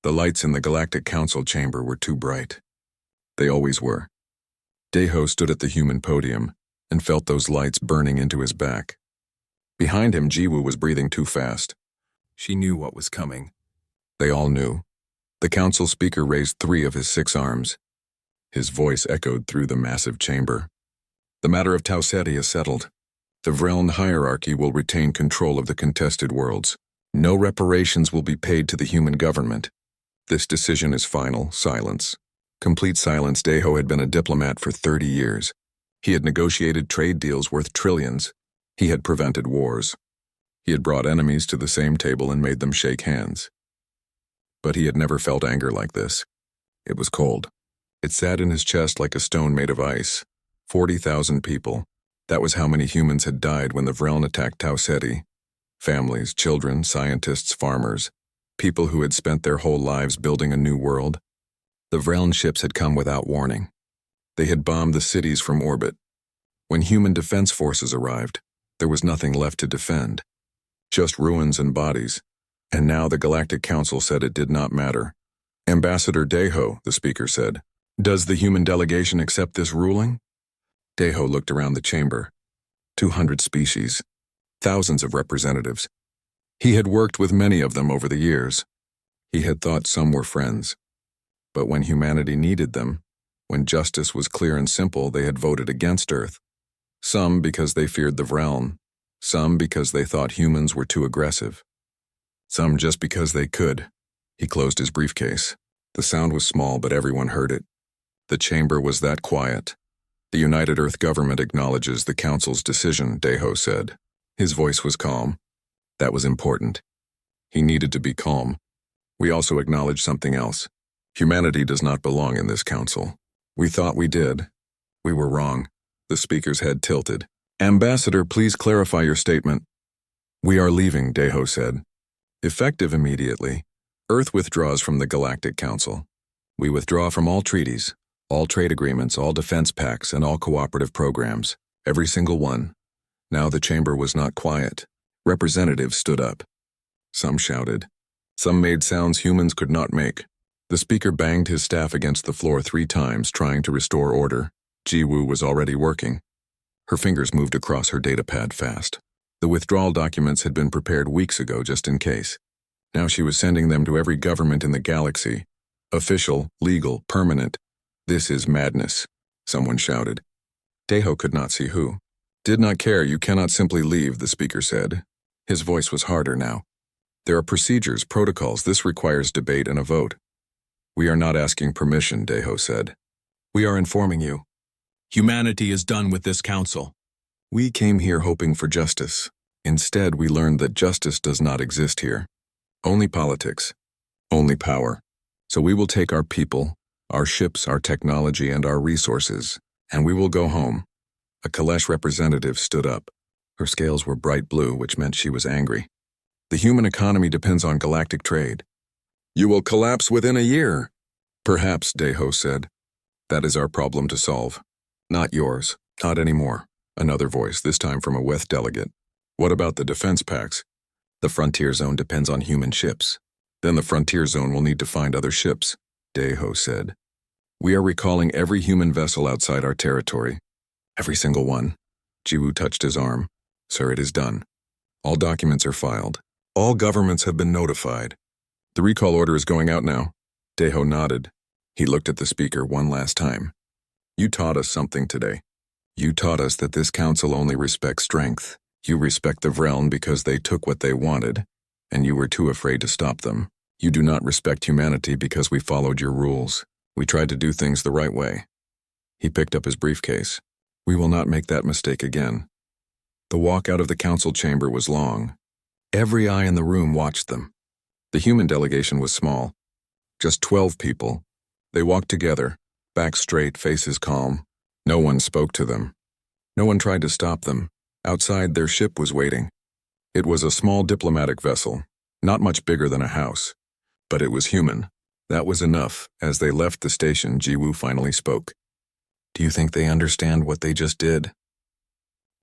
The lights in the Galactic Council chamber were too bright. They always were. Deho stood at the human podium and felt those lights burning into his back. Behind him, Jiwoo was breathing too fast. She knew what was coming. They all knew. The council speaker raised 3 of his 6 arms. His voice echoed through the massive chamber. The matter of Tau Ceti is settled. The Vreln hierarchy will retain control of the contested worlds. No reparations will be paid to the human government. This decision is final. Silence. Complete silence. Deho had been a diplomat for 30 years. He had negotiated trade deals worth trillions. He had prevented wars. He had brought enemies to the same table and made them shake hands. But he had never felt anger like this. It was cold. It sat in his chest like a stone made of ice. 40,000 people. That was how many humans had died when the Vreln attacked Tau Ceti. Families, children, scientists, farmers. People who had spent their whole lives building a new world. The Vreln ships had come without warning. They had bombed the cities from orbit. When human defense forces arrived, there was nothing left to defend. Just ruins and bodies. And now the Galactic Council said it did not matter. Ambassador Deho, the speaker said, does the human delegation accept this ruling? Deho looked around the chamber. 200 species. Thousands of representatives. He had worked with many of them over the years. He had thought some were friends. But when humanity needed them, when justice was clear and simple, they had voted against Earth. Some because they feared the Vreln. Some because they thought humans were too aggressive. Some just because they could. He closed his briefcase. The sound was small, but everyone heard it. The chamber was that quiet. The United Earth government acknowledges the Council's decision, Deho said. His voice was calm. That was important. He needed to be calm. We also acknowledge something else. Humanity does not belong in this council. We thought we did. We were wrong. The speaker's head tilted. Ambassador, please clarify your statement. We are leaving, Deho said. Effective immediately, Earth withdraws from the Galactic Council. We withdraw from all treaties, all trade agreements, all defense pacts, and all cooperative programs. Every single one. Now the chamber was not quiet. Representatives stood up. Some shouted. Some made sounds humans could not make. The speaker banged his staff against the floor 3 times, trying to restore order. Jiwoo was already working. Her fingers moved across her datapad fast. The withdrawal documents had been prepared weeks ago just in case. Now she was sending them to every government in the galaxy. Official, legal, permanent. This is madness, someone shouted. Deho could not see who. Did not care, you cannot simply leave, the speaker said. His voice was harder now. There are procedures, protocols. This requires debate and a vote. We are not asking permission, Deho said. We are informing you. Humanity is done with this council. We came here hoping for justice. Instead, we learned that justice does not exist here. Only politics. Only power. So we will take our people, our ships, our technology, and our resources, and we will go home. A Kalesh representative stood up. Her scales were bright blue, which meant she was angry. The human economy depends on galactic trade. You will collapse within a year. Perhaps, Deho said. That is our problem to solve. Not yours. Not anymore. Another voice, this time from a Weth delegate. What about the defense pacts? The frontier zone depends on human ships. Then the frontier zone will need to find other ships, Deho said. We are recalling every human vessel outside our territory. Every single one. Jiwoo touched his arm. Sir, it is done. All documents are filed. All governments have been notified. The recall order is going out now. Deho nodded. He looked at the speaker one last time. You taught us something today. You taught us that this council only respects strength. You respect the Vreln because they took what they wanted, and you were too afraid to stop them. You do not respect humanity because we followed your rules. We tried to do things the right way. He picked up his briefcase. We will not make that mistake again. The walk out of the council chamber was long. Every eye in the room watched them. The human delegation was small. Just 12 people. They walked together, backs straight, faces calm. No one spoke to them. No one tried to stop them. Outside, their ship was waiting. It was a small diplomatic vessel, not much bigger than a house. But it was human. That was enough. As they left the station, Jiwoo finally spoke. Do you think they understand what they just did?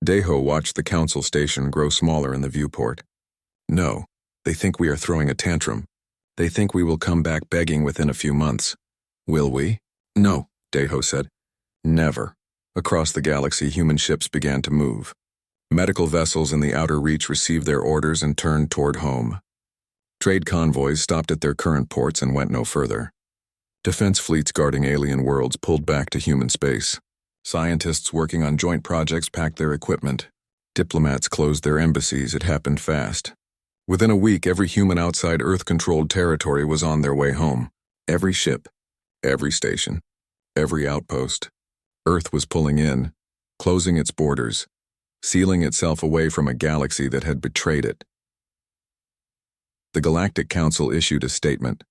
Deho watched the council station grow smaller in the viewport. No, they think we are throwing a tantrum. They think we will come back begging within a few months. Will we? No, Deho said. Never. Across the galaxy, human ships began to move. Medical vessels in the outer reach received their orders and turned toward home. Trade convoys stopped at their current ports and went no further. Defense fleets guarding alien worlds pulled back to human space. Scientists working on joint projects packed their equipment. Diplomats closed their embassies. It happened fast. Within a week, every human outside Earth-controlled territory was on their way home. Every ship, every station, every outpost. Earth was pulling in, closing its borders, sealing itself away from a galaxy that had betrayed it. The Galactic Council issued a statement.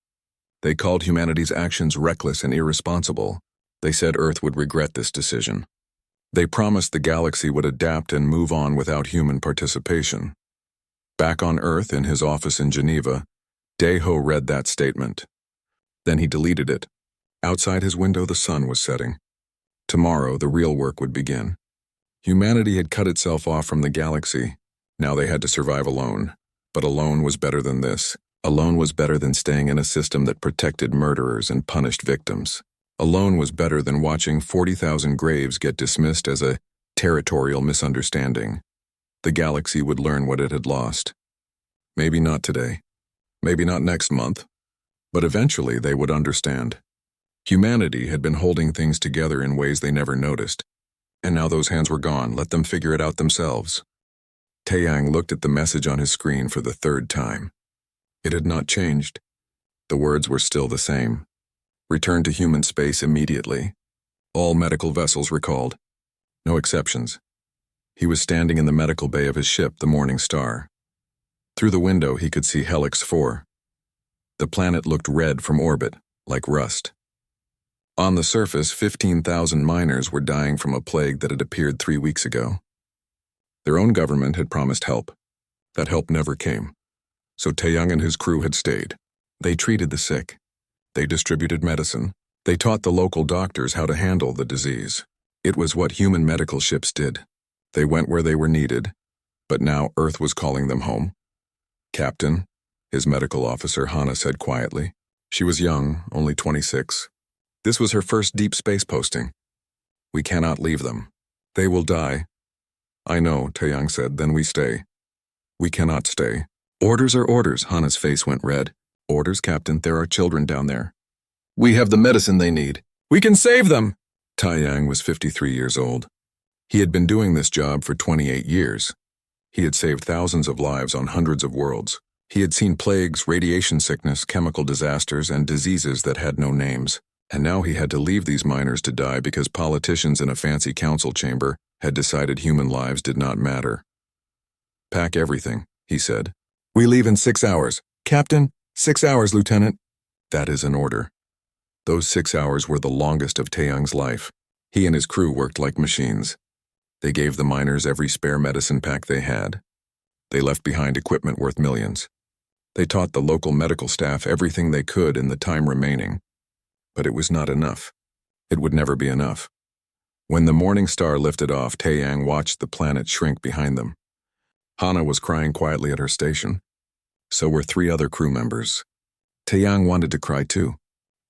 They called humanity's actions reckless and irresponsible. They said Earth would regret this decision. They promised the galaxy would adapt and move on without human participation. Back on Earth in his office in Geneva, Deho read that statement. Then he deleted it. Outside his window, the sun was setting. Tomorrow, the real work would begin. Humanity had cut itself off from the galaxy. Now they had to survive alone. But alone was better than this. Alone was better than staying in a system that protected murderers and punished victims. Alone was better than watching 40,000 graves get dismissed as a territorial misunderstanding. The galaxy would learn what it had lost. Maybe not today. Maybe not next month. But eventually they would understand. Humanity had been holding things together in ways they never noticed. And now those hands were gone. Let them figure it out themselves. Taeyang looked at the message on his screen for the third time. It had not changed. The words were still the same. Return to human space immediately. All medical vessels recalled. No exceptions. He was standing in the medical bay of his ship, the Morning Star. Through the window, he could see Helix 4. The planet looked red from orbit, like rust. On the surface, 15,000 miners were dying from a plague that had appeared 3 weeks ago. Their own government had promised help. That help never came. So Taeyang and his crew had stayed. They treated the sick. They distributed medicine. They taught the local doctors how to handle the disease. It was what human medical ships did. They went where they were needed, but now Earth was calling them home. Captain, his medical officer Hana said quietly. She was young, only 26. This was her first deep space posting. We cannot leave them. They will die. I know, Taeyang said, then we stay. We cannot stay. Orders are orders, Hana's face went red. Orders, Captain, there are children down there. We have the medicine they need. We can save them! Taeyang was 53 years old. He had been doing this job for 28 years. He had saved thousands of lives on hundreds of worlds. He had seen plagues, radiation sickness, chemical disasters, and diseases that had no names. And now he had to leave these miners to die because politicians in a fancy council chamber had decided human lives did not matter. Pack everything, he said. We leave in 6 hours. Captain, 6 hours, Lieutenant. That is an order. Those 6 hours were the longest of Taeyang's life. He and his crew worked like machines. They gave the miners every spare medicine pack they had. They left behind equipment worth millions. They taught the local medical staff everything they could in the time remaining. But it was not enough. It would never be enough. When the Morning Star lifted off, Taeyang watched the planet shrink behind them. Hana was crying quietly at her station. So were 3 other crew members. Taeyang wanted to cry too,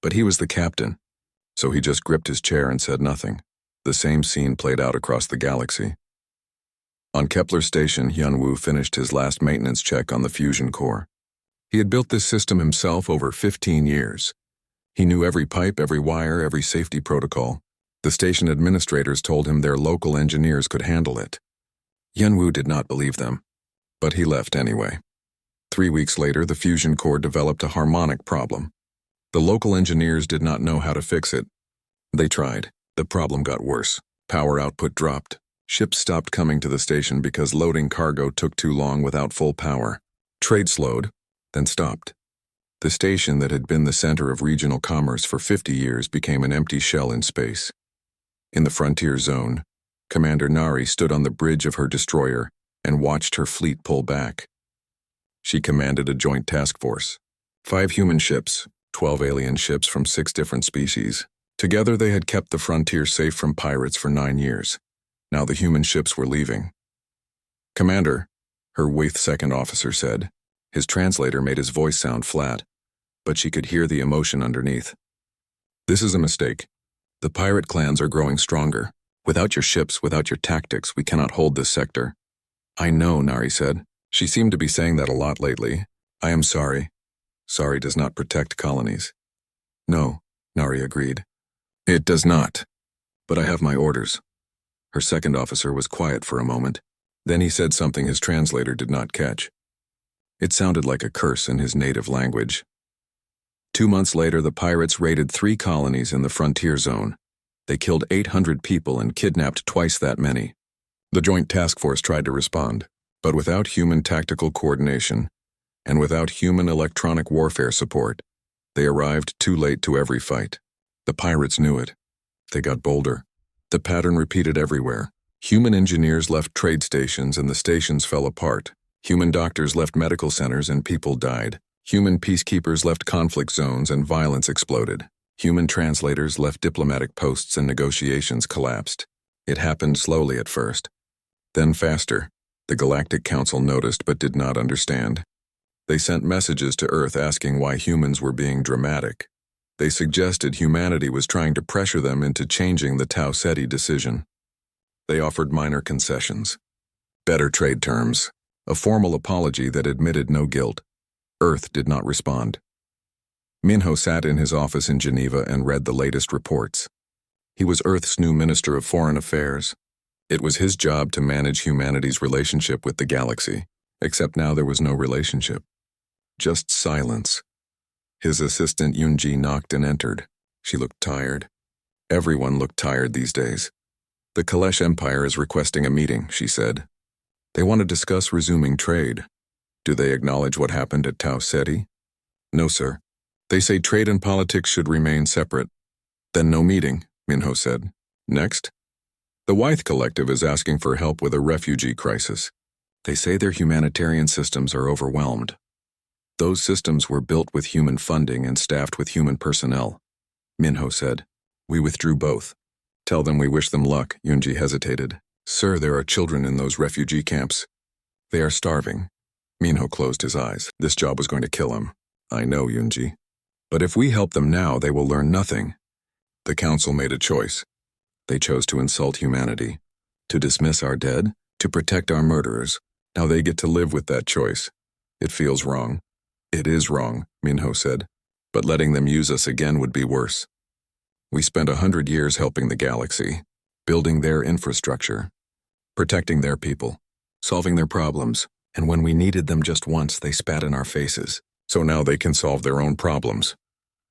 but he was the captain, so he just gripped his chair and said nothing. The same scene played out across the galaxy. On Kepler Station, Hyunwoo finished his last maintenance check on the fusion core. He had built this system himself over 15 years. He knew every pipe, every wire, every safety protocol. The station administrators told him their local engineers could handle it. Hyunwoo did not believe them, but he left anyway. 3 weeks later, the fusion core developed a harmonic problem. The local engineers did not know how to fix it. They tried. The problem got worse. Power output dropped. Ships stopped coming to the station because loading cargo took too long without full power. Trade slowed, then stopped. The station that had been the center of regional commerce for 50 years became an empty shell in space. In the frontier zone, Commander Nari stood on the bridge of her destroyer and watched her fleet pull back. She commanded a joint task force. 5 human ships, 12 alien ships from 6 different species. Together they had kept the frontier safe from pirates for 9 years. Now the human ships were leaving. Commander, her 8th second officer said. His translator made his voice sound flat. but she could hear the emotion underneath. This is a mistake. The pirate clans are growing stronger. Without your ships, without your tactics, we cannot hold this sector. I know, Nari said. She seemed to be saying that a lot lately. I am sorry. Sorry does not protect colonies. No, Nari agreed. It does not. But I have my orders. Her second officer was quiet for a moment. Then he said something his translator did not catch. It sounded like a curse in his native language. 2 months later, the pirates raided 3 colonies in the frontier zone. They killed 800 people and kidnapped twice that many. The Joint Task Force tried to respond, but without human tactical coordination and without human electronic warfare support, they arrived too late to every fight. The pirates knew it. They got bolder. The pattern repeated everywhere. Human engineers left trade stations and the stations fell apart. Human doctors left medical centers and people died. Human peacekeepers left conflict zones and violence exploded. Human translators left diplomatic posts and negotiations collapsed. It happened slowly at first. Then faster. The Galactic Council noticed but did not understand. They sent messages to Earth asking why humans were being dramatic. They suggested humanity was trying to pressure them into changing the Tau Ceti decision. They offered minor concessions. Better trade terms. A formal apology that admitted no guilt. Earth did not respond. Minho sat in his office in Geneva and read the latest reports. He was Earth's new Minister of Foreign Affairs. It was his job to manage humanity's relationship with the galaxy, except now there was no relationship. Just silence. His assistant Yunji knocked and entered. She looked tired. Everyone looked tired these days. The Kalesh Empire is requesting a meeting, she said. They want to discuss resuming trade. Do they acknowledge what happened at Tau Ceti? No, sir. They say trade and politics should remain separate. Then no meeting, Minho said. Next? The Wythe Collective is asking for help with a refugee crisis. They say their humanitarian systems are overwhelmed. Those systems were built with human funding and staffed with human personnel. Minho said. We withdrew both. Tell them we wish them luck, Yunji hesitated. Sir, there are children in those refugee camps. They are starving. Minho closed his eyes. This job was going to kill him. I know, Yunji. But if we help them now, they will learn nothing. The council made a choice. They chose to insult humanity, to dismiss our dead, to protect our murderers. Now they get to live with that choice. It feels wrong. It is wrong, Minho said. But letting them use us again would be worse. We spent 100 years helping the galaxy, building their infrastructure, protecting their people, solving their problems, and when we needed them just once, they spat in our faces. So now they can solve their own problems.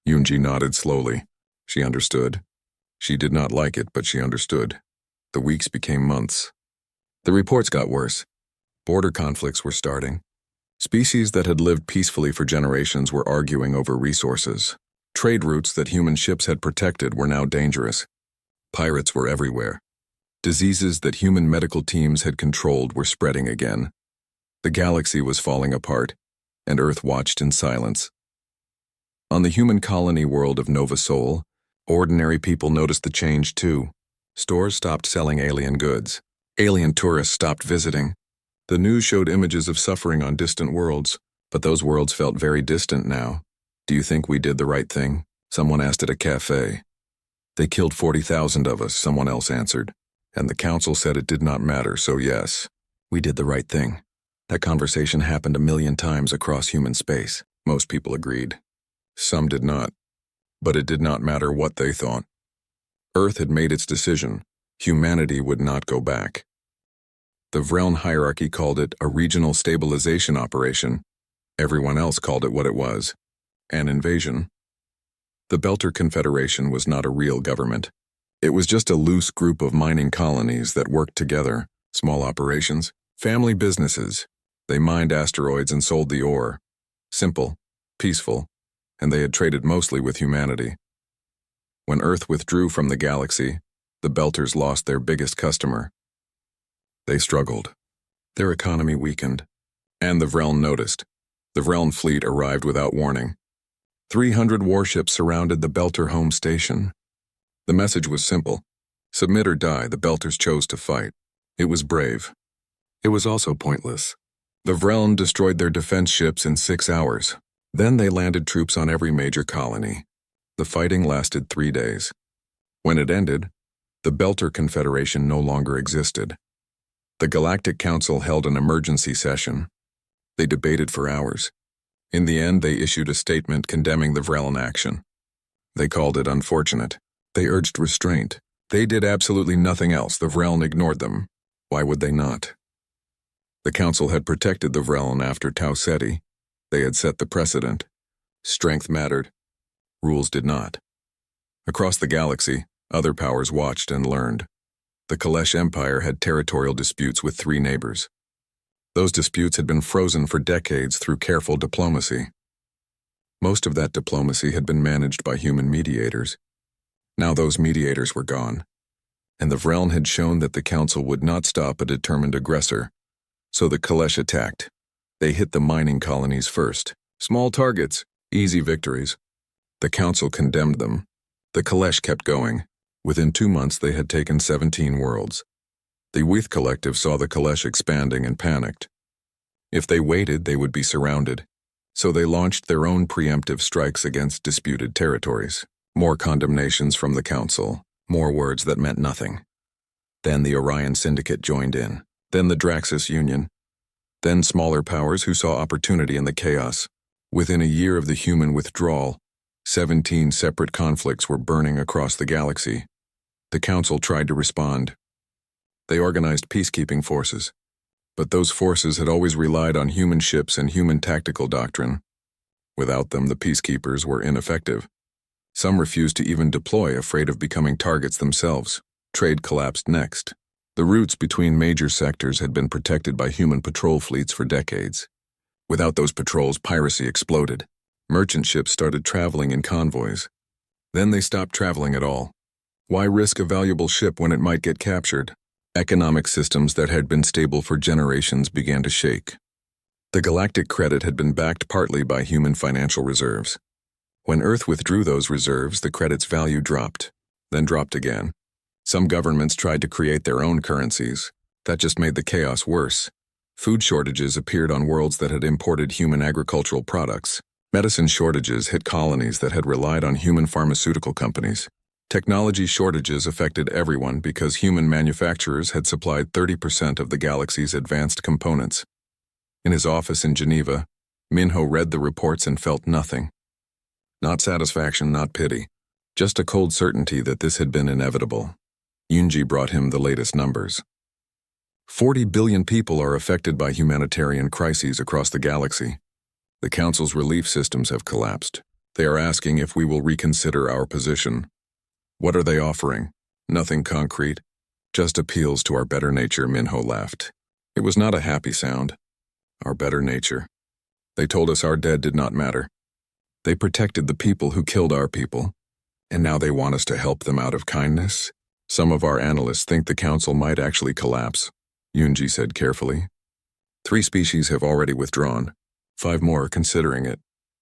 Yunji nodded slowly. She understood. She did not like it, but she understood. The weeks became months. The reports got worse. Border conflicts were starting. Species that had lived peacefully for generations were arguing over resources. Trade routes that human ships had protected were now dangerous. Pirates were everywhere. Diseases that human medical teams had controlled were spreading again. The galaxy was falling apart, and Earth watched in silence. On the human colony world of Nova Sol, ordinary people noticed the change too. Stores stopped selling alien goods. Alien tourists stopped visiting. The news showed images of suffering on distant worlds, but those worlds felt very distant now. Do you think we did the right thing? Someone asked at a cafe. They killed 40,000 of us, someone else answered. And the council said it did not matter, so yes, we did the right thing. That conversation happened 1,000,000 times across human space. Most people agreed. Some did not. But it did not matter what they thought. Earth had made its decision. Humanity would not go back. The Vreln hierarchy called it a regional stabilization operation. Everyone else called it what it was, an invasion. The Belter Confederation was not a real government. It was just a loose group of mining colonies that worked together, small operations, family businesses. They mined asteroids and sold the ore. Simple, peaceful, and they had traded mostly with humanity. When Earth withdrew from the galaxy, the Belters lost their biggest customer. They struggled. Their economy weakened. And the Vreln noticed. The Vreln fleet arrived without warning. 300 warships surrounded the Belter home station. The message was simple. Submit or die, the Belters chose to fight. It was brave. It was also pointless. The Vreln destroyed their defense ships in 6 hours. Then they landed troops on every major colony. The fighting lasted 3 days. When it ended, the Belter Confederation no longer existed. The Galactic Council held an emergency session. They debated for hours. In the end, they issued a statement condemning the Vrellan action. They called it unfortunate. They urged restraint. They did absolutely nothing else. The Vrellan ignored them. Why would they not? The Council had protected the Vrellan after Tau Ceti. They had set the precedent. Strength mattered. Rules did not. Across the galaxy, other powers watched and learned. The Kalesh Empire had territorial disputes with 3 neighbors. Those disputes had been frozen for decades through careful diplomacy. Most of that diplomacy had been managed by human mediators. Now those mediators were gone, and the Vrellan had shown that the Council would not stop a determined aggressor. So the Kalesh attacked. They hit the mining colonies first. Small targets, easy victories. The Council condemned them. The Kalesh kept going. Within 2 months they had taken 17 worlds. The Weath Collective saw the Kalesh expanding and panicked. If they waited, they would be surrounded. So they launched their own preemptive strikes against disputed territories. More condemnations from the Council, more words that meant nothing. Then the Orion Syndicate joined in. Then the Draxus Union. Then smaller powers who saw opportunity in the chaos. Within a year of the human withdrawal, 17 separate conflicts were burning across the galaxy. The Council tried to respond. They organized peacekeeping forces. But those forces had always relied on human ships and human tactical doctrine. Without them, the peacekeepers were ineffective. Some refused to even deploy, afraid of becoming targets themselves. Trade collapsed next. The routes between major sectors had been protected by human patrol fleets for decades. Without those patrols, piracy exploded. Merchant ships started traveling in convoys. Then they stopped traveling at all. Why risk a valuable ship when it might get captured? Economic systems that had been stable for generations began to shake. The galactic credit had been backed partly by human financial reserves. When Earth withdrew those reserves, the credit's value dropped, then dropped again. Some governments tried to create their own currencies. That just made the chaos worse. Food shortages appeared on worlds that had imported human agricultural products. Medicine shortages hit colonies that had relied on human pharmaceutical companies. Technology shortages affected everyone because human manufacturers had supplied 30% of the galaxy's advanced components. In his office in Geneva, Minho read the reports and felt nothing. Not satisfaction, not pity. Just a cold certainty that this had been inevitable. Yunji brought him the latest numbers. 40 billion people are affected by humanitarian crises across the galaxy. The Council's relief systems have collapsed. They are asking if we will reconsider our position. What are they offering? Nothing concrete. Just appeals to our better nature, Minho laughed. It was not a happy sound. Our better nature. They told us our dead did not matter. They protected the people who killed our people. And now they want us to help them out of kindness? Some of our analysts think the Council might actually collapse, Yunji said carefully. 3 species have already withdrawn. 5 more are considering it.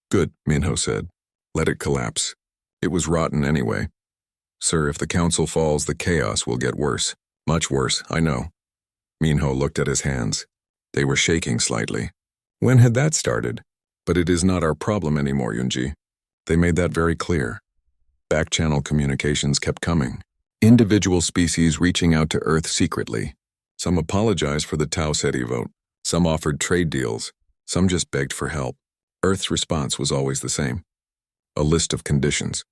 Good, Minho said. Let it collapse. It was rotten anyway. Sir, if the Council falls, the chaos will get worse. Much worse, I know. Minho looked at his hands. They were shaking slightly. When had that started? But it is not our problem anymore, Yunji. They made that very clear. Back-channel communications kept coming. Individual species reaching out to Earth secretly. Some apologized for the Tau Ceti vote. Some offered trade deals. Some just begged for help. Earth's response was always the same. A list of conditions.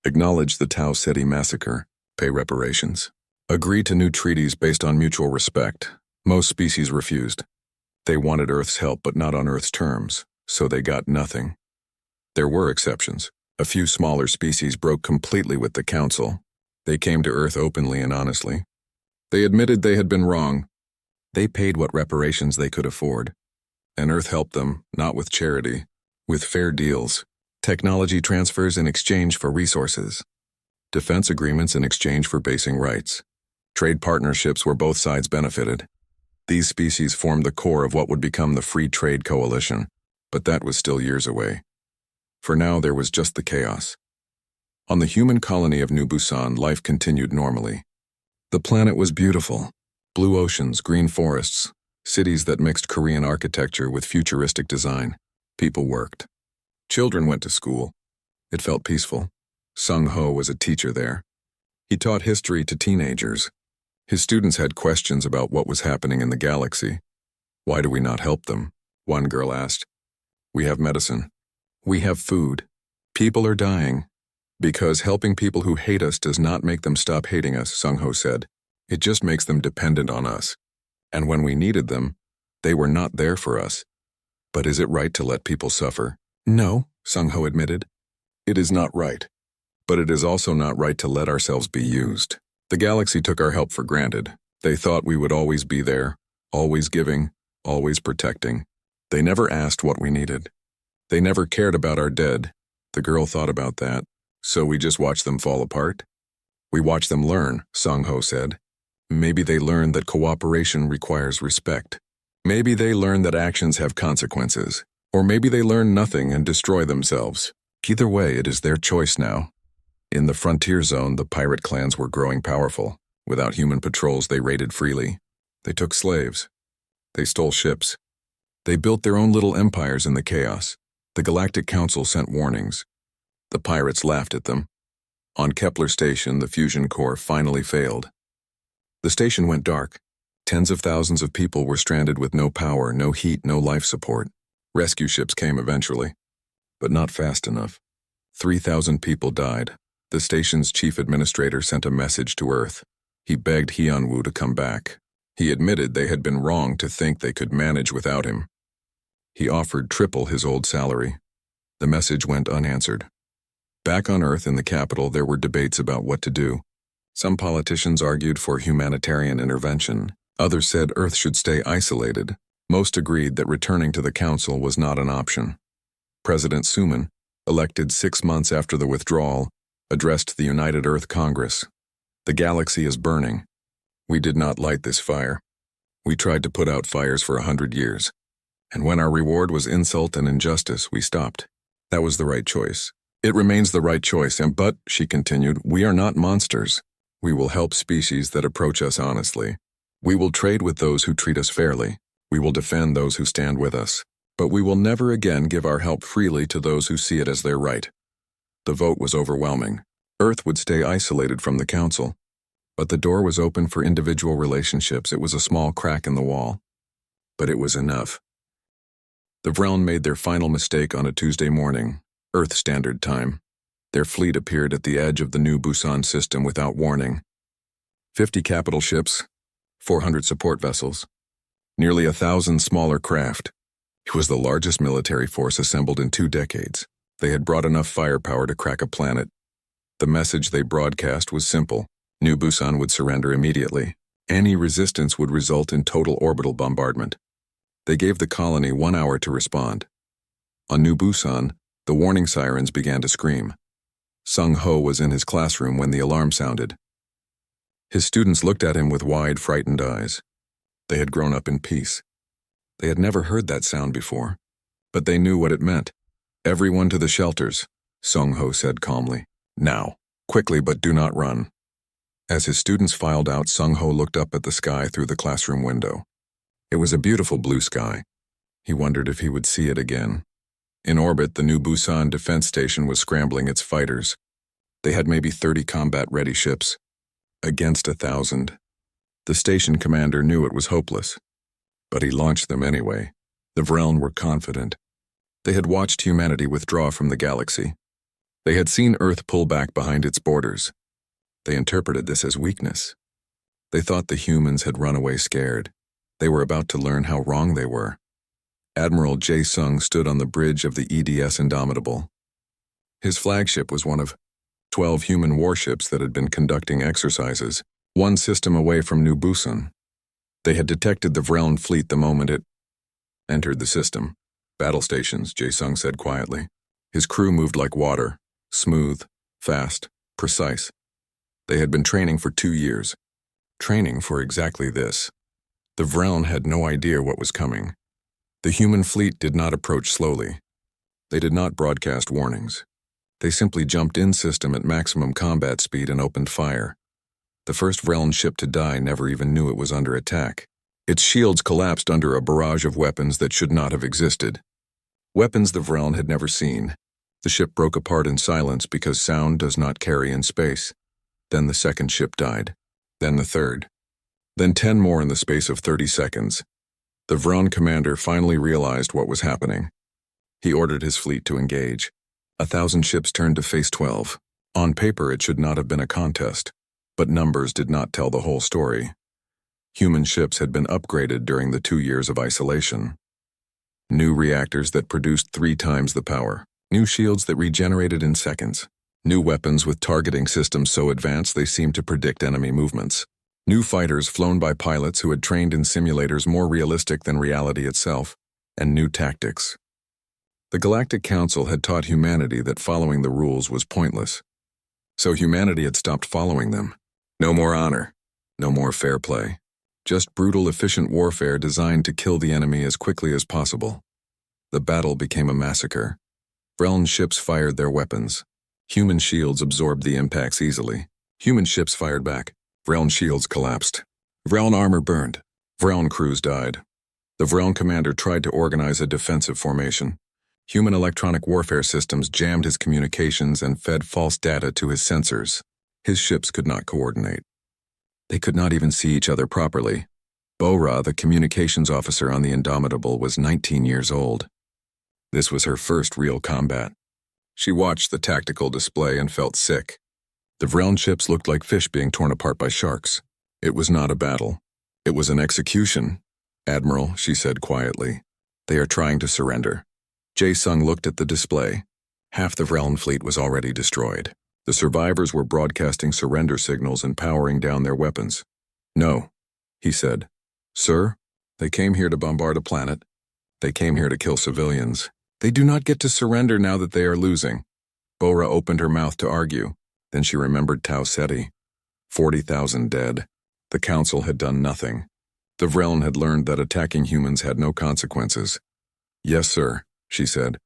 Acknowledge the Tau Ceti massacre. Pay reparations. Agree to new treaties based on mutual respect. Most species refused. They wanted Earth's help, but not on Earth's terms, so they got nothing. There were exceptions. A few smaller species broke completely with the Council. They came to Earth openly and honestly. They admitted they had been wrong. They paid what reparations they could afford. And Earth helped them, not with charity, with fair deals. Technology transfers in exchange for resources. Defense agreements in exchange for basing rights. Trade partnerships where both sides benefited. These species formed the core of what would become the Free Trade Coalition, but that was still years away. For now, there was just the chaos. On the human colony of New Busan, life continued normally. The planet was beautiful. Blue oceans, green forests, cities that mixed Korean architecture with futuristic design. People worked. Children went to school. It felt peaceful. Sung Ho was a teacher there. He taught history to teenagers. His students had questions about what was happening in the galaxy. Why do we not help them? One girl asked. We have medicine. We have food. People are dying. Because helping people who hate us does not make them stop hating us, Sung Ho said. It just makes them dependent on us. And when we needed them, they were not there for us. But is it right to let people suffer? No, Sung Ho admitted. It is not right. But it is also not right to let ourselves be used. The galaxy took our help for granted. They thought we would always be there, always giving, always protecting. They never asked what we needed. They never cared about our dead. The girl thought about that. So we just watched them fall apart? We watched them learn, Sung Ho said. Maybe they learned that cooperation requires respect. Maybe they learned that actions have consequences. Or maybe they learn nothing and destroy themselves. Either way, it is their choice now. In the frontier zone, the pirate clans were growing powerful. Without human patrols, they raided freely. They took slaves. They stole ships. They built their own little empires in the chaos. The Galactic Council sent warnings. The pirates laughed at them. On Kepler Station, the fusion core finally failed. The station went dark. Tens of thousands of people were stranded with no power, no heat, no life support. Rescue ships came eventually, but not fast enough. 3,000 people died. The station's chief administrator sent a message to Earth. He begged Hyunwoo to come back. He admitted they had been wrong to think they could manage without him. He offered triple his old salary. The message went unanswered. Back on Earth in the capital, there were debates about what to do. Some politicians argued for humanitarian intervention. Others said Earth should stay isolated. Most agreed that returning to the council was not an option. President Suman, elected 6 months after the withdrawal, addressed the United Earth Congress. The galaxy is burning. We did not light this fire. We tried to put out fires for 100 years. And when our reward was insult and injustice, we stopped. That was the right choice. It remains the right choice, but, she continued, we are not monsters. We will help species that approach us honestly. We will trade with those who treat us fairly. We will defend those who stand with us. But we will never again give our help freely to those who see it as their right. The vote was overwhelming. Earth would stay isolated from the council. But the door was open for individual relationships. It was a small crack in the wall. But it was enough. The Vreln made their final mistake on a Tuesday morning, Earth Standard Time. Their fleet appeared at the edge of the new Busan system without warning. 50 capital ships, 400 support vessels, nearly 1,000 smaller craft. It was the largest military force assembled in 2 decades. They had brought enough firepower to crack a planet. The message they broadcast was simple. New Busan would surrender immediately. Any resistance would result in total orbital bombardment. They gave the colony 1 hour to respond. On New Busan, the warning sirens began to scream. Sung Ho was in his classroom when the alarm sounded. His students looked at him with wide, frightened eyes. They had grown up in peace. They had never heard that sound before, but they knew what it meant. Everyone to the shelters, Sung Ho said calmly. Now, quickly, but do not run. As his students filed out, Sung Ho looked up at the sky through the classroom window. It was a beautiful blue sky. He wondered if he would see it again. In orbit, the new Busan defense station was scrambling its fighters. They had maybe 30 combat-ready ships, against 1,000. The station commander knew it was hopeless, but he launched them anyway. The Vreln were confident. They had watched humanity withdraw from the galaxy. They had seen Earth pull back behind its borders. They interpreted this as weakness. They thought the humans had run away scared. They were about to learn how wrong they were. Admiral Jae-sung stood on the bridge of the EDS Indomitable. His flagship was one of 12 human warships that had been conducting exercises, 1 system away from New Busan. They had detected the Vreln fleet the moment it entered the system. Battle stations, Jae-sung said quietly. His crew moved like water, smooth, fast, precise. They had been training for 2 years. Training for exactly this. The Vreln had no idea what was coming. The human fleet did not approach slowly. They did not broadcast warnings. They simply jumped in system at maximum combat speed and opened fire. The first Vreln ship to die never even knew it was under attack. Its shields collapsed under a barrage of weapons that should not have existed. Weapons the Vreln had never seen. The ship broke apart in silence because sound does not carry in space. Then the second ship died. Then the third. Then 10 more in the space of 30 seconds. The Vreln commander finally realized what was happening. He ordered his fleet to engage. 1,000 ships turned to face 12. On paper, it should not have been a contest, but numbers did not tell the whole story. Human ships had been upgraded during the 2 years of isolation. New reactors that produced 3 times the power. New shields that regenerated in seconds. New weapons with targeting systems so advanced they seemed to predict enemy movements. New fighters flown by pilots who had trained in simulators more realistic than reality itself. And new tactics. The Galactic Council had taught humanity that following the rules was pointless. So humanity had stopped following them. No more honor. No more fair play. Just brutal, efficient warfare designed to kill the enemy as quickly as possible. The battle became a massacre. Vreln ships fired their weapons. Human shields absorbed the impacts easily. Human ships fired back. Vreln shields collapsed. Vreln armor burned. Vreln crews died. The Vreln commander tried to organize a defensive formation. Human electronic warfare systems jammed his communications and fed false data to his sensors. His ships could not coordinate. They could not even see each other properly. Bora, the communications officer on the Indomitable, was 19 years old. This was her first real combat. She watched the tactical display and felt sick. The Vreln ships looked like fish being torn apart by sharks. It was not a battle. It was an execution. "Admiral," she said quietly, "they are trying to surrender." Jae-sung looked at the display. Half the Vreln fleet was already destroyed. The survivors were broadcasting surrender signals and powering down their weapons. "No," he said. "Sir, they came here to bombard a planet. They came here to kill civilians. They do not get to surrender now that they are losing." Bora opened her mouth to argue. Then she remembered Tau Ceti. 40,000 dead. The Council had done nothing. The Vreln had learned that attacking humans had no consequences. "Yes, sir," she said.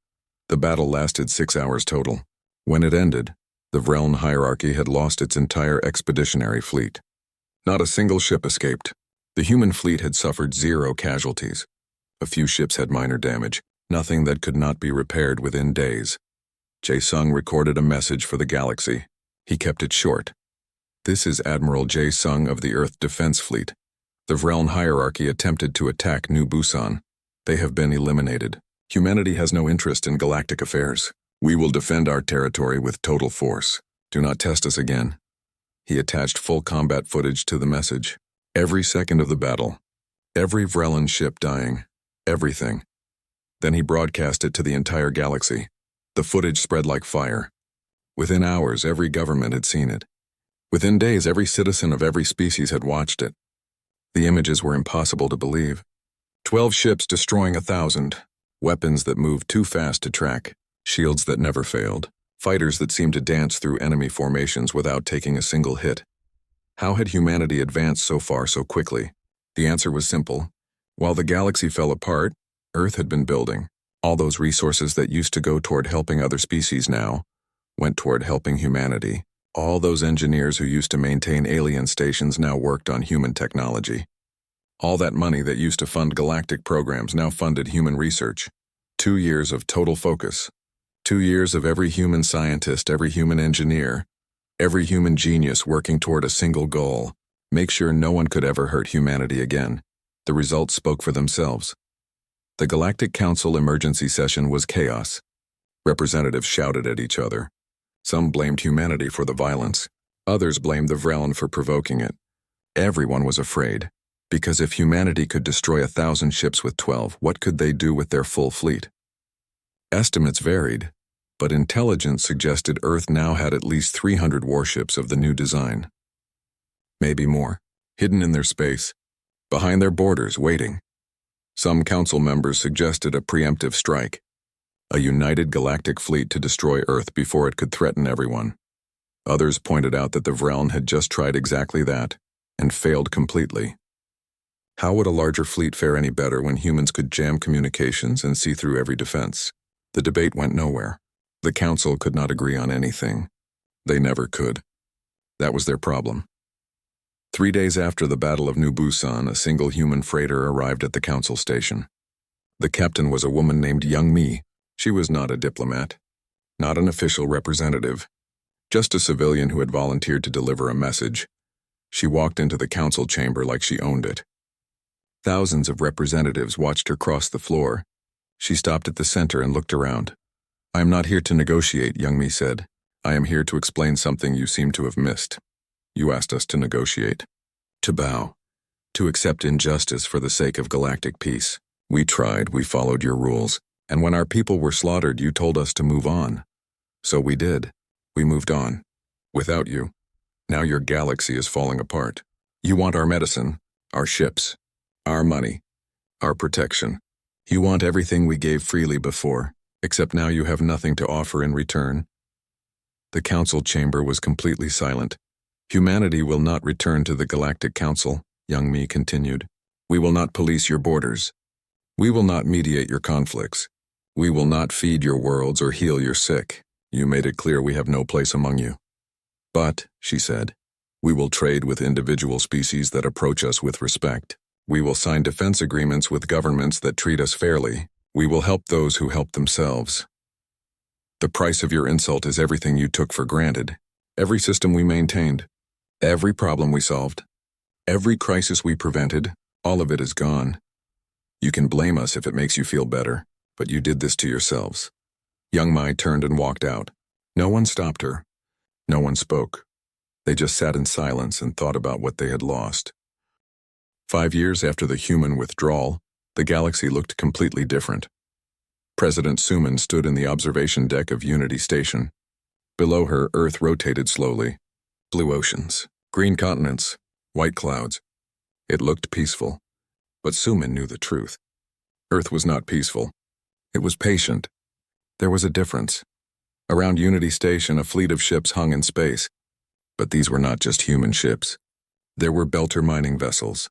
The battle lasted 6 hours total. When it ended, the Vreln hierarchy had lost its entire expeditionary fleet. Not a single ship escaped. The human fleet had suffered 0 casualties. A few ships had minor damage, nothing that could not be repaired within days. Jae-sung recorded a message for the galaxy. He kept it short. "This is Admiral Jae-sung of the Earth Defense Fleet. The Vreln hierarchy attempted to attack New Busan. They have been eliminated. Humanity has no interest in galactic affairs. We will defend our territory with total force. Do not test us again." He attached full combat footage to the message. Every second of the battle. Every Vreln ship dying. Everything. Then he broadcast it to the entire galaxy. The footage spread like fire. Within hours, every government had seen it. Within days, every citizen of every species had watched it. The images were impossible to believe. 12 ships destroying 1,000. Weapons that moved too fast to track. Shields that never failed. Fighters that seemed to dance through enemy formations without taking a single hit. How had humanity advanced so far so quickly? The answer was simple. While the galaxy fell apart, Earth had been building. All those resources that used to go toward helping other species now went toward helping humanity. All those engineers who used to maintain alien stations now worked on human technology. All that money that used to fund galactic programs now funded human research. 2 years of total focus. 2 years of every human scientist, every human engineer, every human genius working toward a single goal. Make sure no one could ever hurt humanity again. The results spoke for themselves. The Galactic Council emergency session was chaos. Representatives shouted at each other. Some blamed humanity for the violence. Others blamed the Vreln for provoking it. Everyone was afraid. Because if humanity could destroy 1,000 ships with 12, what could they do with their full fleet? Estimates varied, but intelligence suggested Earth now had at least 300 warships of the new design. Maybe more, hidden in their space, behind their borders, waiting. Some council members suggested a preemptive strike, a united galactic fleet to destroy Earth before it could threaten everyone. Others pointed out that the Vreln had just tried exactly that, and failed completely. How would a larger fleet fare any better when humans could jam communications and see through every defense? The debate went nowhere. The council could not agree on anything. They never could. That was their problem. 3 days after the Battle of New Busan, a single human freighter arrived at the council station. The captain was a woman named Young Mi, She was not a diplomat, not an official representative, just a civilian who had volunteered to deliver a message. She walked into the council chamber like she owned it. Thousands of representatives watched her cross the floor. She stopped at the center and looked around. "I am not here to negotiate," Youngmi said. "I am here to explain something you seem to have missed. You asked us to negotiate, to bow, to accept injustice for the sake of galactic peace. We tried, we followed your rules, and when our people were slaughtered, you told us to move on. So we did. We moved on. Without you. Now your galaxy is falling apart. You want our medicine, our ships, our money, our protection. You want everything we gave freely before, except now you have nothing to offer in return." The council chamber was completely silent. "Humanity will not return to the Galactic Council," Youngmi continued. "We will not police your borders. We will not mediate your conflicts. We will not feed your worlds or heal your sick. You made it clear we have no place among you. But," she said, "we will trade with individual species that approach us with respect. We will sign defense agreements with governments that treat us fairly. We will help those who help themselves. The price of your insult is everything you took for granted, every system we maintained, every problem we solved, every crisis we prevented, all of it is gone. You can blame us if it makes you feel better, but you did this to yourselves." Young Mai turned and walked out. No one stopped her. No one spoke. They just sat in silence and thought about what they had lost. 5 years after the human withdrawal, the galaxy looked completely different. President Suman stood in the observation deck of Unity Station. Below her, Earth rotated slowly. Blue oceans, green continents, white clouds. It looked peaceful. But Suman knew the truth. Earth was not peaceful. It was patient. There was a difference. Around Unity Station, a fleet of ships hung in space. But these were not just human ships. There were Belter mining vessels,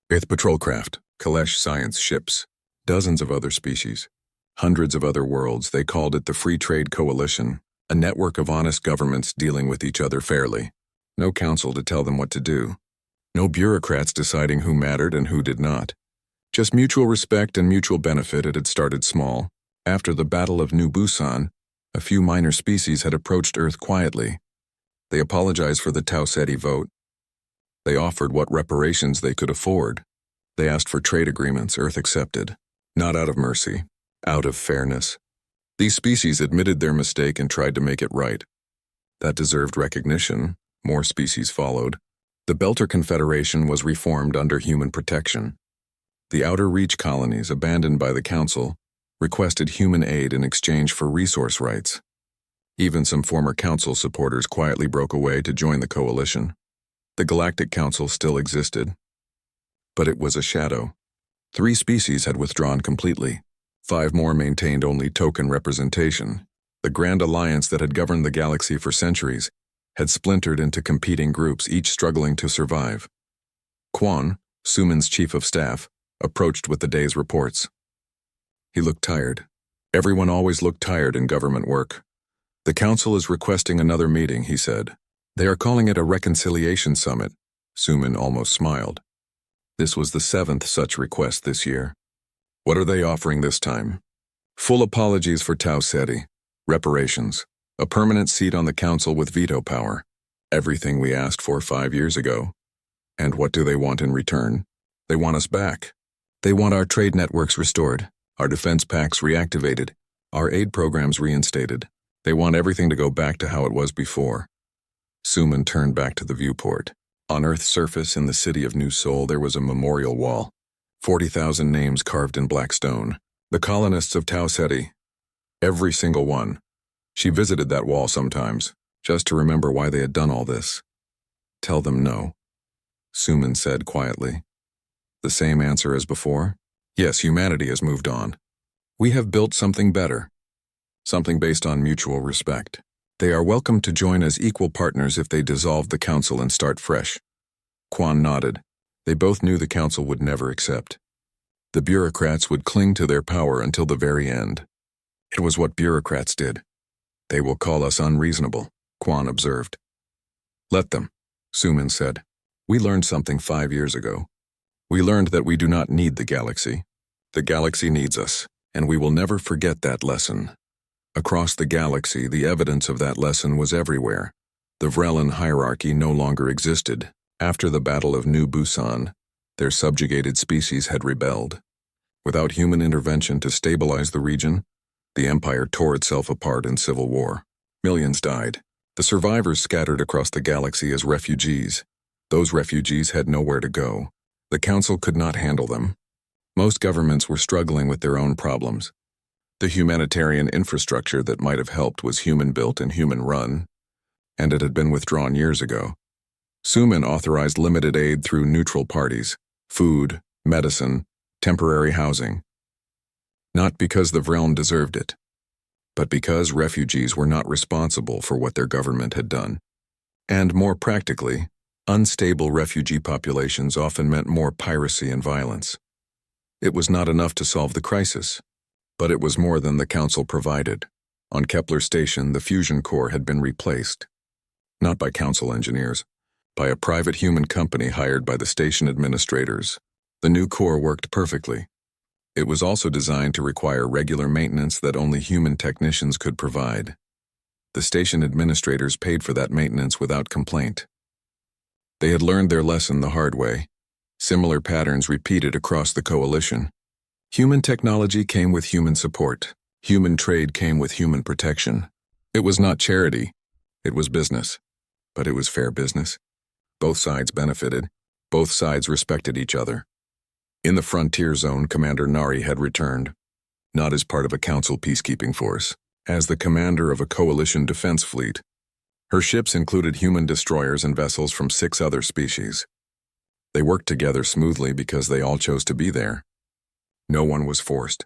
Earth patrol craft, Kalesh science ships, dozens of other species, hundreds of other worlds. They called it the Free Trade Coalition, a network of honest governments dealing with each other fairly. No council to tell them what to do. No bureaucrats deciding who mattered and who did not. Just mutual respect and mutual benefit. It had started small. After the Battle of New Busan, a few minor species had approached Earth quietly. They apologized for the Tau Ceti vote. They offered what reparations they could afford. They asked for trade agreements. Earth accepted. Not out of mercy, out of fairness. These species admitted their mistake and tried to make it right. That deserved recognition. More species followed. The Belter Confederation was reformed under human protection. The Outer Reach colonies, abandoned by the Council, requested human aid in exchange for resource rights. Even some former Council supporters quietly broke away to join the coalition. The Galactic Council still existed. But it was a shadow. 3 species had withdrawn completely. 5 more maintained only token representation. The Grand Alliance that had governed the galaxy for centuries had splintered into competing groups, each struggling to survive. Quan, Suman's chief of staff, approached with the day's reports. He looked tired. Everyone always looked tired in government work. "The Council is requesting another meeting," he said. "They are calling it a reconciliation summit." Suman almost smiled. This was the 7th such request this year. "What are they offering this time?" "Full apologies for Tau Ceti, reparations, a permanent seat on the Council with veto power. Everything we asked for 5 years ago. And what do they want in return? They want us back. They want our trade networks restored, our defense pacts reactivated, our aid programs reinstated. They want everything to go back to how it was before." Suman turned back to the viewport. On Earth's surface in the city of New Seoul there was a memorial wall. 40,000 names carved in black stone. The colonists of Tau Ceti. Every single one. She visited that wall sometimes, just to remember why they had done all this. "Tell them no," Suman said quietly. "The same answer as before? Yes, humanity has moved on. We have built something better. Something based on mutual respect. They are welcome to join as equal partners if they dissolve the Council and start fresh." Quan nodded. They both knew the Council would never accept. The bureaucrats would cling to their power until the very end. It was what bureaucrats did. "They will call us unreasonable," Quan observed. "Let them," Suman said. "We learned something 5 years ago. We learned that we do not need the galaxy. The galaxy needs us, and we will never forget that lesson. Across the galaxy, the evidence of that lesson was everywhere. The Vrellan hierarchy no longer existed. After the Battle of New Busan, their subjugated species had rebelled. Without human intervention to stabilize the region, the Empire tore itself apart in civil war. Millions died. The survivors scattered across the galaxy as refugees. Those refugees had nowhere to go. The Council could not handle them. Most governments were struggling with their own problems. The humanitarian infrastructure that might have helped was human-built and human-run, and it had been withdrawn years ago. Suman authorized limited aid through neutral parties, food, medicine, temporary housing. Not because the Vrelm deserved it, but because refugees were not responsible for what their government had done. And more practically, unstable refugee populations often meant more piracy and violence. It was not enough to solve the crisis, but it was more than the Council provided. On Kepler Station, the fusion core had been replaced. Not by Council engineers, by a private human company hired by the station administrators. The new core worked perfectly. It was also designed to require regular maintenance that only human technicians could provide. The station administrators paid for that maintenance without complaint. They had learned their lesson the hard way. Similar patterns repeated across the coalition. Human technology came with human support. Human trade came with human protection. It was not charity. It was business. But it was fair business. Both sides benefited. Both sides respected each other. In the frontier zone, Commander Nari had returned, not as part of a Council peacekeeping force, as the commander of a coalition defense fleet. Her ships included human destroyers and vessels from 6 other species. They worked together smoothly because they all chose to be there. No one was forced.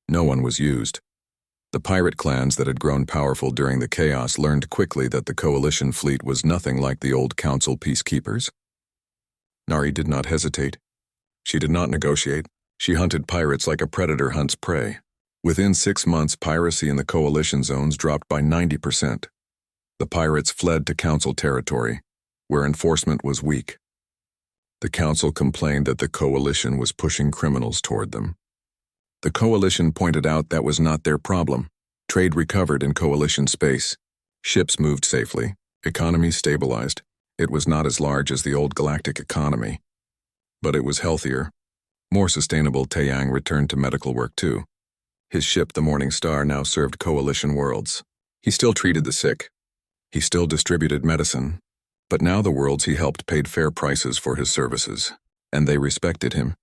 No one was used. The pirate clans that had grown powerful during the chaos learned quickly that the coalition fleet was nothing like the old Council peacekeepers. Nari did not hesitate. She did not negotiate. She hunted pirates like a predator hunts prey. Within 6 months, piracy in the coalition zones dropped by 90%. The pirates fled to Council territory, where enforcement was weak. The Council complained that the coalition was pushing criminals toward them. The coalition pointed out that was not their problem. Trade recovered in coalition space. Ships moved safely. Economies stabilized. It was not as large as the old galactic economy, but it was healthier. More sustainable. Taeyang returned to medical work too. His ship, the Morning Star, now served coalition worlds. He still treated the sick. He still distributed medicine. But now the worlds he helped paid fair prices for his services, and they respected him.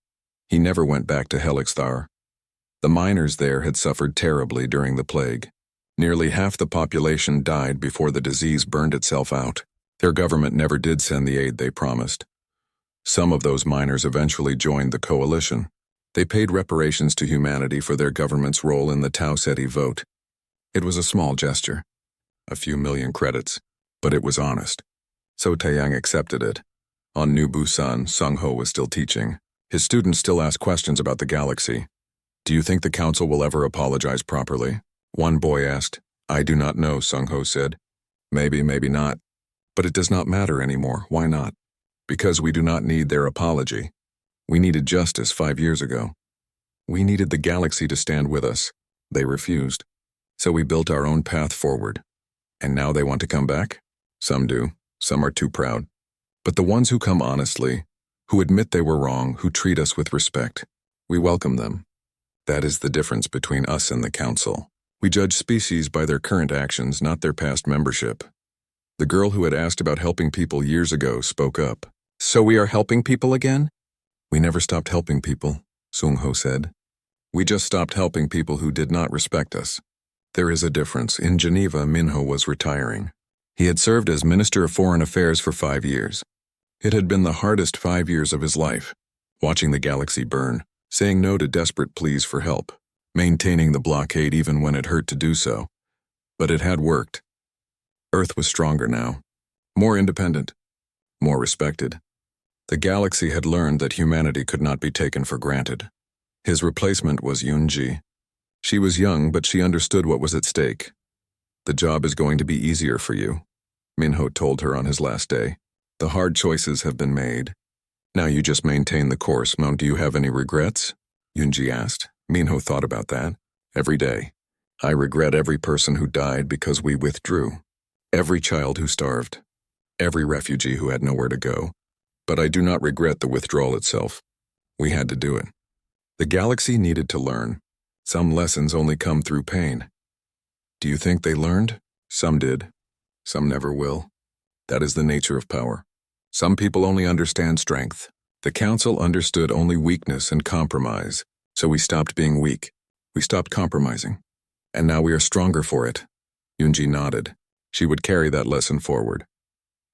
He never went back to Helixthar. The miners there had suffered terribly during the plague. Nearly half the population died before the disease burned itself out. Their government never did send the aid they promised. Some of those miners eventually joined the coalition. They paid reparations to humanity for their government's role in the Tau Ceti vote. It was a small gesture, a few million credits, but it was honest. So Taeyang accepted it. On New Busan, Sung-ho was still teaching. His students still asked questions about the galaxy. Do you think the Council will ever apologize properly? One boy asked. I do not know, Sung-ho said. Maybe, maybe not. But it does not matter anymore. Why not? Because we do not need their apology. We needed justice 5 years ago. We needed the galaxy to stand with us. They refused. So we built our own path forward. And now they want to come back? Some do. Some are too proud. But the ones who come honestly, who admit they were wrong, who treat us with respect, we welcome them. That is the difference between us and the Council. We judge species by their current actions, not their past membership. The girl who had asked about helping people years ago spoke up. So we are helping people again? We never stopped helping people, Sung-ho said. We just stopped helping people who did not respect us. There is a difference. In Geneva, Minho was retiring. He had served as Minister of Foreign Affairs for 5 years. It had been the hardest 5 years of his life, watching the galaxy burn, saying no to desperate pleas for help, maintaining the blockade even when it hurt to do so. But it had worked. Earth was stronger now, more independent, more respected. The galaxy had learned that humanity could not be taken for granted. His replacement was Yunji. She was young, but she understood what was at stake. The job is going to be easier for you, Minho told her on his last day. The hard choices have been made. Now you just maintain the course. Do you have any regrets? Yunji asked. Minho thought about that. Every day, I regret every person who died because we withdrew, every child who starved, every refugee who had nowhere to go. But I do not regret the withdrawal itself. We had to do it. The galaxy needed to learn. Some lessons only come through pain. Do you think they learned? Some did. Some never will. That is the nature of power. Some people only understand strength. The Council understood only weakness and compromise, so we stopped being weak. We stopped compromising. And now we are stronger for it. Yunji nodded. She would carry that lesson forward.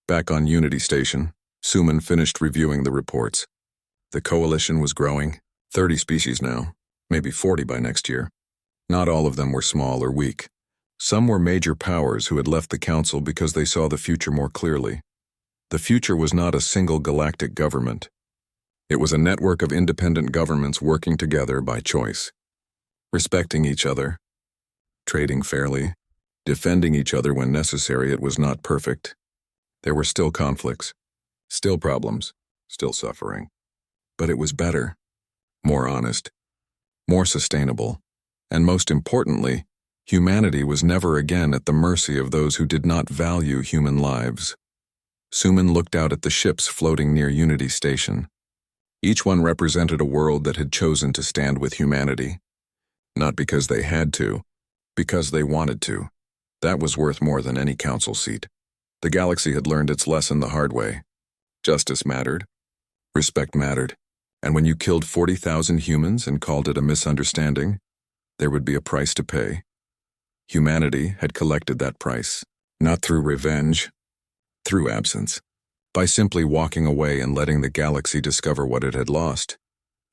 Back on Unity Station, Suman finished reviewing the reports. The coalition was growing, 30 species now, maybe 40 by next year. Not all of them were small or weak. Some were major powers who had left the Council because they saw the future more clearly. The future was not a single galactic government. It was a network of independent governments working together by choice, respecting each other, trading fairly, defending each other when necessary. It was not perfect. There were still conflicts, still problems, still suffering. But it was better, more honest, more sustainable, and most importantly, humanity was never again at the mercy of those who did not value human lives. Suman looked out at the ships floating near Unity Station. Each one represented a world that had chosen to stand with humanity. Not because they had to, because they wanted to. That was worth more than any council seat. The galaxy had learned its lesson the hard way. Justice mattered. Respect mattered. And when you killed 40,000 humans and called it a misunderstanding, there would be a price to pay. Humanity had collected that price, not through revenge, through absence. By simply walking away and letting the galaxy discover what it had lost.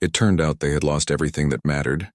It turned out they had lost everything that mattered,